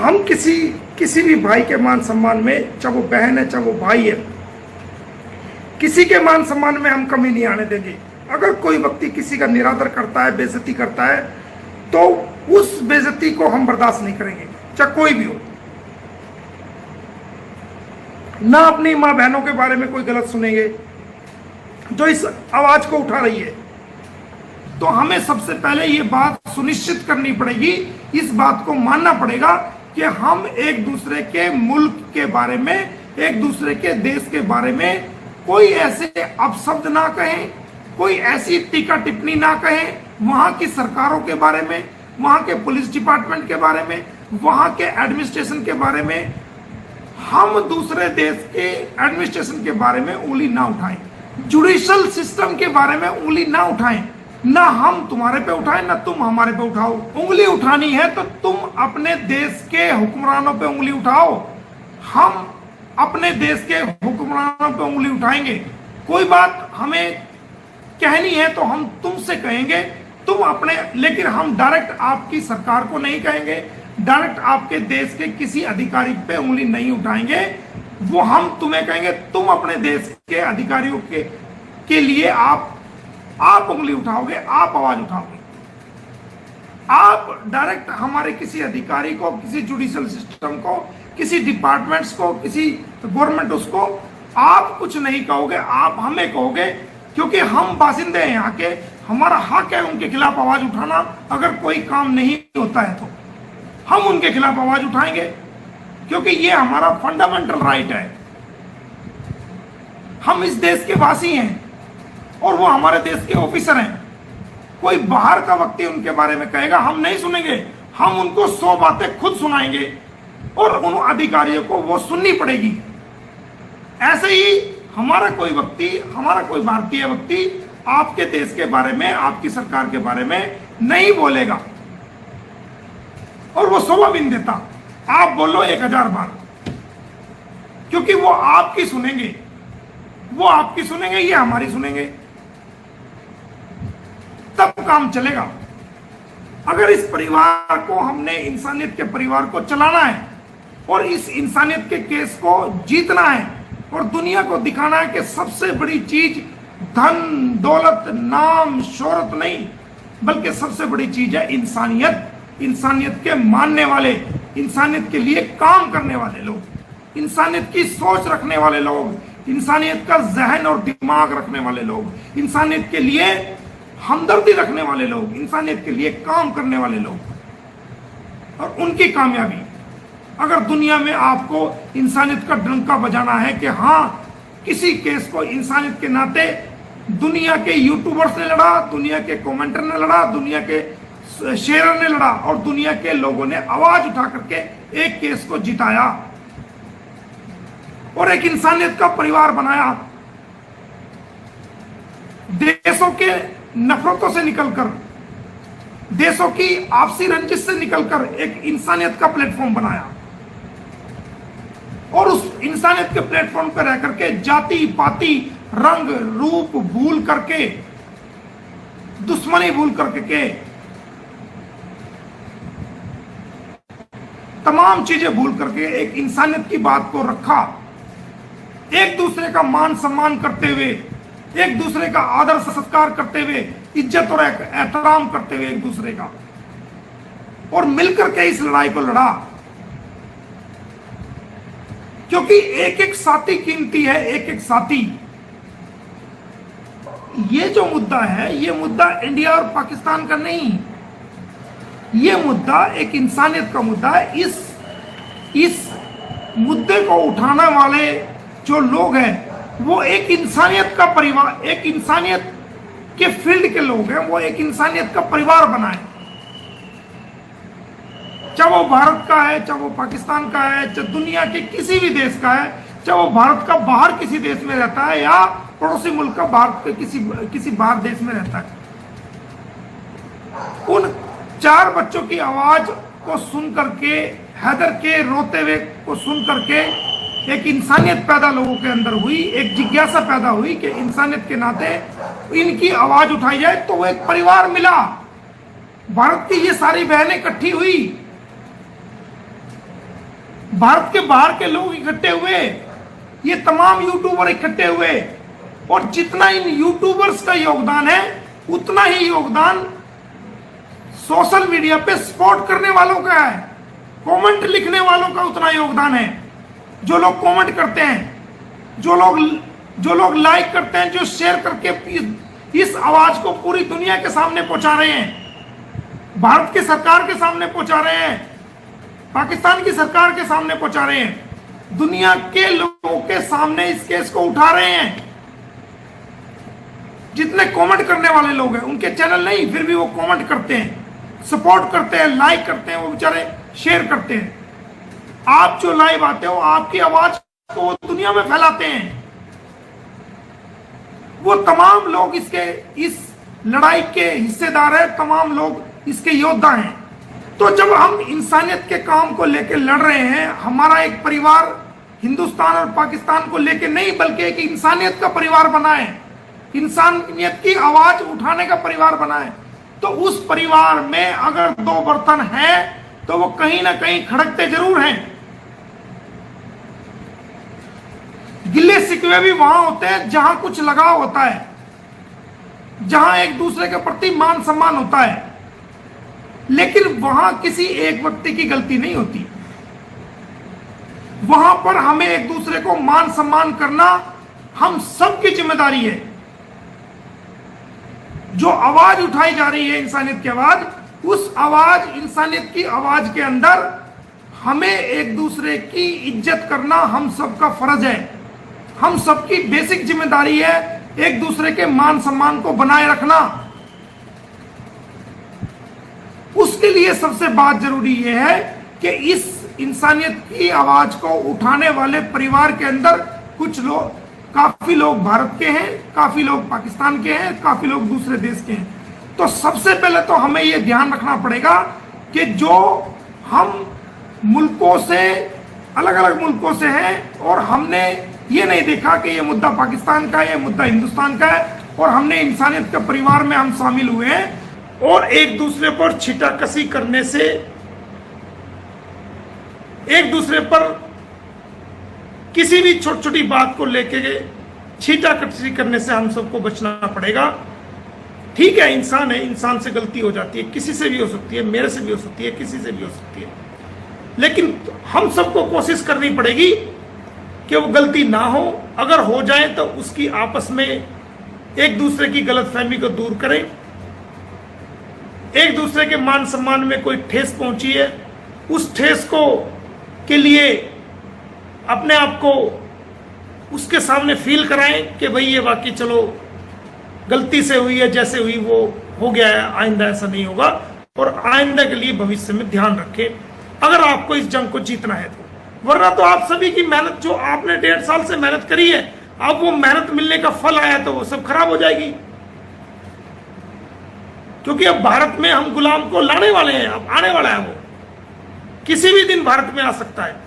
हम किसी भी भाई के मान सम्मान में, चाहे वो बहन है चाहे वो भाई है, किसी के मान सम्मान में हम कमी नहीं आने देंगे। अगर कोई व्यक्ति किसी का निरादर करता है, बेइज्जती करता है, तो उस बेइज्जती को हम बर्दाश्त नहीं करेंगे, चाहे कोई भी हो। ना अपनी मां बहनों के बारे में कोई गलत सुनेंगे जो इस आवाज को उठा रही है। तो हमें सबसे पहले ये बात सुनिश्चित करनी पड़ेगी, इस बात को मानना पड़ेगा कि हम एक दूसरे के मुल्क के बारे में, एक दूसरे के देश के बारे में कोई ऐसे अपशब्द ना कहें, कोई ऐसी टीका टिप्पणी ना कहें, वहां की सरकारों के बारे में, वहां के पुलिस डिपार्टमेंट के बारे में, वहां के एडमिनिस्ट्रेशन के बारे में। हम दूसरे देश के एडमिनिस्ट्रेशन के बारे में उंगली ना उठाएं, जुडिशल सिस्टम के बारे में उंगली ना उठाएं। ना हम तुम्हारे पे उठाएं, ना तुम हमारे पे उठाओ। उंगली उठानी है तो तुम अपने देश के हुक्मरानों पे उंगली उठाओ, हम अपने देश के हुक्मरानों पे उंगली उठाएंगे। कोई बात हमें कहनी है तो हम तुमसे कहेंगे, तुम अपने, लेकिन हम डायरेक्ट आपकी सरकार को नहीं कहेंगे, डायरेक्ट आपके देश के किसी अधिकारी पे उंगली नहीं उठाएंगे। वो हम तुम्हें कहेंगे, तुम अपने देश के अधिकारियों के लिए आप उंगली उठाओगे, आप आवाज उठाओगे। आप डायरेक्ट हमारे किसी अधिकारी को, किसी जुडिशियल सिस्टम को, किसी डिपार्टमेंट्स को, किसी गवर्नमेंट उसको आप कुछ नहीं कहोगे, आप हमें कहोगे, क्योंकि हम बासिंदे हैं यहाँ के, हमारा हक है उनके खिलाफ आवाज उठाना। अगर कोई काम नहीं होता है तो हम उनके खिलाफ आवाज उठाएंगे, क्योंकि ये हमारा फंडामेंटल राइट है। हम इस देश के वासी हैं और वो हमारे देश के ऑफिसर हैं। कोई बाहर का व्यक्ति उनके बारे में कहेगा, हम नहीं सुनेंगे, हम उनको 100 बातें खुद सुनाएंगे और उन अधिकारियों को वो सुननी पड़ेगी। ऐसे ही हमारा कोई व्यक्ति, हमारा कोई भारतीय व्यक्ति आपके देश के बारे में, आपकी सरकार के बारे में नहीं बोलेगा और वो 100 भी नहीं देता। आप बोलो 1000 बार, क्योंकि वो आपकी सुनेंगे, वो आपकी सुनेंगे, ये हमारी सुनेंगे, तब काम चलेगा। अगर इस परिवार को, हमने इंसानियत के परिवार को चलाना है और इस इंसानियत के केस को जीतना है और दुनिया को दिखाना है कि सबसे बड़ी चीज धन दौलत नाम शोहरत नहीं, बल्कि सबसे बड़ी चीज है इंसानियत। इंसानियत के मानने वाले, इंसानियत के लिए काम करने वाले लोग, इंसानियत की सोच रखने वाले लोग, इंसानियत का जहन और दिमाग रखने वाले लोग, इंसानियत के लिए हमदर्दी रखने वाले लोग, इंसानियत के लिए काम करने वाले लोग। और उनकी कामयाबी, अगर दुनिया में आपको इंसानियत का डंका बजाना है कि हाँ, किसी केस को इंसानियत के नाते दुनिया के यूट्यूबर्स ने लड़ा, दुनिया के कमेंटर ने लड़ा, दुनिया के शेयर ने लड़ा और दुनिया के लोगों ने आवाज उठा करके एक केस को जिताया और एक इंसानियत का परिवार बनाया। देशों के नफरतों से निकलकर, देशों की आपसी रंजिश से निकलकर एक इंसानियत का प्लेटफॉर्म बनाया और उस इंसानियत के प्लेटफॉर्म पर रह करके जाति पाति रंग रूप भूल करके, दुश्मनी भूल करके, तमाम चीजें भूल करके एक इंसानियत की बात को रखा। एक दूसरे का मान सम्मान करते हुए, एक दूसरे का आदर सत्कार करते हुए, इज्जत और एहतराम करते हुए एक दूसरे का, और मिलकर के इस लड़ाई को लड़ा। क्योंकि एक एक साथी कीमती है, एक एक साथी। ये जो मुद्दा है, ये मुद्दा इंडिया और पाकिस्तान का नहीं, ये मुद्दा एक इंसानियत का मुद्दा है। इस मुद्दे को उठाने वाले जो लोग हैं वो एक इंसानियत का परिवार, एक इंसानियत के फील्ड के लोग हैं, वो एक इंसानियत का परिवार बनाए। चाहे वो भारत का है, चाहे वो पाकिस्तान का है, चाहे दुनिया के किसी भी देश का है, चाहे वो भारत का बाहर किसी देश में रहता है या पड़ोसी मुल्क का भारत के किसी बाहर देश में रहता है। उन 4 बच्चों की आवाज को सुन करके, हैदर के रोते हुए को सुन करके एक इंसानियत पैदा लोगों के अंदर हुई, एक जिज्ञासा पैदा हुई कि इंसानियत के नाते इनकी आवाज उठाई जाए। तो वो एक परिवार मिला, भारत की ये सारी बहनें इकट्ठी हुई भारत के बाहर के लोग इकट्ठे हुए, ये तमाम यूट्यूबर इकट्ठे हुए, और जितना इन यूट्यूबर्स का योगदान है उतना ही योगदान सोशल मीडिया पे सपोर्ट करने वालों का है, कमेंट लिखने वालों का उतना योगदान है। जो लोग कमेंट करते हैं, जो लोग लाइक करते हैं, जो शेयर करके इस आवाज को पूरी दुनिया के सामने पहुंचा रहे हैं, भारत की सरकार के सामने पहुंचा रहे हैं, पाकिस्तान की सरकार के सामने पहुंचा रहे हैं, दुनिया के लोगों के सामने इस केस को उठा रहे हैं। जितने कमेंट करने वाले लोग हैं, उनके चैनल नहीं, फिर भी वो कमेंट करते हैं, सपोर्ट करते हैं, लाइक करते हैं, वो बेचारे शेयर करते हैं। आप जो लाइव आते हो, आपकी आवाज को दुनिया में फैलाते हैं। वो तमाम लोग इस लड़ाई के हिस्सेदार है, तमाम लोग इसके योद्धा हैं। तो जब हम इंसानियत के काम को लेकर लड़ रहे हैं, हमारा एक परिवार हिंदुस्तान और पाकिस्तान को लेकर नहीं, बल्कि एक इंसानियत का परिवार बना है, इंसानियत की आवाज उठाने का परिवार बना है, तो उस परिवार में अगर दो बर्तन हैं तो वो कहीं ना कहीं खड़कते जरूर हैं। गिले शिकवे भी वहां होते हैं जहां कुछ लगाव होता है, जहां एक दूसरे के प्रति मान सम्मान होता है, लेकिन वहां किसी एक व्यक्ति की गलती नहीं होती। वहां पर हमें एक दूसरे को मान सम्मान करना हम सबकी जिम्मेदारी है। जो आवाज उठाई जा रही है इंसानियत की आवाज, उस आवाज इंसानियत की आवाज के अंदर हमें एक दूसरे की इज्जत करना हम सबका फर्ज है, हम सबकी बेसिक जिम्मेदारी है एक दूसरे के मान सम्मान को बनाए रखना। उसके लिए सबसे बात जरूरी यह है कि इस इंसानियत की आवाज को उठाने वाले परिवार के अंदर कुछ लोग, काफी लोग भारत के हैं, काफी लोग पाकिस्तान के हैं, काफी लोग दूसरे देश के हैं। तो सबसे पहले तो हमें यह ध्यान रखना पड़ेगा कि जो हम मुल्कों से, अलग अलग मुल्कों से हैं, और हमने ये नहीं देखा कि ये मुद्दा पाकिस्तान का है, ये मुद्दा हिंदुस्तान का है, और हमने इंसानियत के परिवार में हम शामिल हुए हैं, और एक दूसरे पर छीटाकशी करने से, एक दूसरे पर किसी भी छोटी छोटी बात को लेके छीटाकशी करने से हम सबको बचना पड़ेगा। ठीक है, इंसान है, इंसान से गलती हो जाती है, किसी से भी हो सकती है, मेरे से भी हो सकती है, किसी से भी हो सकती है, लेकिन हम सबको कोशिश करनी पड़ेगी कि वो गलती ना हो। अगर हो जाए तो उसकी आपस में एक दूसरे की गलतफहमी को दूर करें। एक दूसरे के मान सम्मान में कोई ठेस पहुंची है, उस ठेस को के लिए अपने आप को उसके सामने फील कराएं कि भाई ये वाकई चलो गलती से हुई है, जैसे हुई वो हो गया है, आइंदा ऐसा नहीं होगा, और आइंदा के लिए भविष्य में ध्यान रखें अगर आपको इस जंग को जीतना है तो। वरना तो आप सभी की मेहनत, जो आपने 1.5 साल से मेहनत करी है, अब वो मेहनत मिलने का फल आया तो वो सब खराब हो जाएगी। क्योंकि अब भारत में हम गुलाम को लाने वाले हैं, अब आने वाला है, वो किसी भी दिन भारत में आ सकता है।